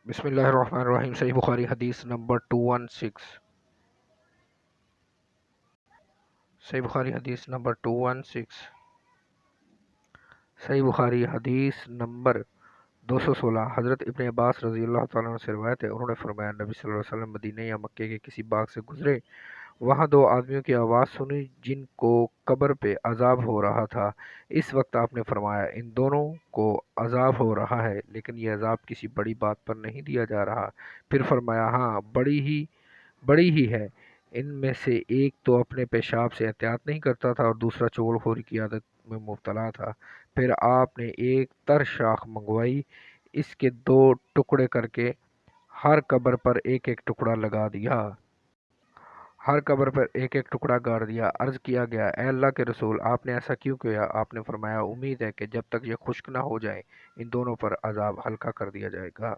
बिस्मिल्लाहिर्रहमानिर्रहीम। सही बुखारी हदीस नंबर 216। सही बुखारी हदीस नंबर 216। सही बुखारी हदीस नंबर 216। हज़रत इब्न अब्बास रज़ी अल्लाह तआला अन्हु से रिवायत है, उन्होंने फरमाया, नबी सल्लल्लाहु अलैहि वसल्लम मदीने या मक्के के किसी बाग से गुजरे। वहाँ दो आदमियों की आवाज़ सुनी जिनको कब्र पे अजाब हो रहा था। इस वक्त आपने फरमाया, इन दोनों को अजाब हो रहा है, लेकिन यह अजाब किसी बड़ी बात पर नहीं दिया जा रहा। फिर फरमाया, हाँ, बड़ी ही है। इनमें से एक तो अपने पेशाब से एहतियात नहीं करता था और दूसरा चुगलखोरी की आदत में मुब्तला था। फिर आपने एक तर शाख मंगवाई, इसके दो टुकड़े करके हर कब्र पर एक एक टुकड़ा लगा दिया। हर कब्र पर एक एक टुकड़ा गाड़ दिया। अर्ज किया गया, ए अल्लाह के रसूल, आपने ऐसा क्यों किया? आपने फरमाया, उम्मीद है कि जब तक ये खुश्क ना हो जाए इन दोनों पर अजाब हल्का कर दिया जाएगा।